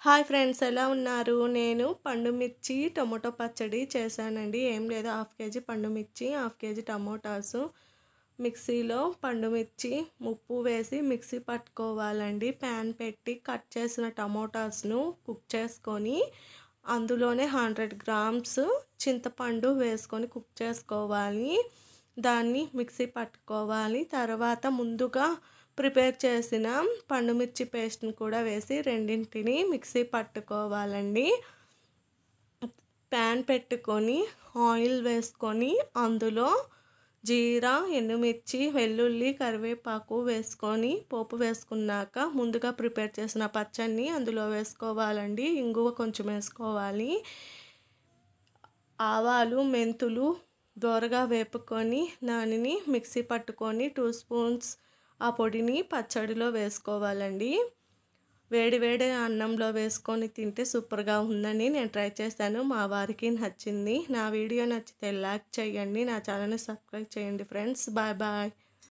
Hi friends, ఎలా ఉన్నారు? నేను పండు మిర్చి టొమాటో పచ్చడి చేశానండి. ఏం లేదు, హాఫ్ కేజీ పండు మిర్చి, హాఫ్ కేజీ టమోటాసు మిక్సీలో పండు మిర్చి ఉప్పు వేసి మిక్సీ పట్టుకోవాలండి. ప్యాన్ పెట్టి కట్ చేసిన టమోటాస్ను కుక్ చేసుకొని అందులోనే 100 గ్రామ్స్ చింతపండు వేసుకొని కుక్ చేసుకోవాలి. దాన్ని మిక్సీ పట్టుకోవాలి. తర్వాత ముందుగా ప్రిపేర్ చేసిన పండుమిర్చి పేస్ట్ని కూడా వేసి రెండింటిని మిక్సీ పట్టుకోవాలండి. ప్యాన్ పెట్టుకొని ఆయిల్ వేసుకొని అందులో జీరా, ఎండుమిర్చి, వెల్లుల్లి, కరివేపాకు వేసుకొని పోపు వేసుకున్నాక ముందుగా ప్రిపేర్ చేసిన పచ్చడిని అందులో వేసుకోవాలండి. ఇంగువ కొంచెం వేసుకోవాలి. ఆవాలు, మెంతులు దోరగా వేపుకొని దానిని మిక్సీ పట్టుకొని 2 స్పూన్స్ ఆ పొడిని పచ్చడిలో వేసుకోవాలండి. వేడి వేడి అన్నంలో వేసుకొని తింటే సూపర్గా ఉందని నేను ట్రై చేశాను. మా వారికి నచ్చింది. నా వీడియో నచ్చితే లైక్ చేయండి. నా ఛానల్ని సబ్స్క్రైబ్ చేయండి ఫ్రెండ్స్. Bye bye.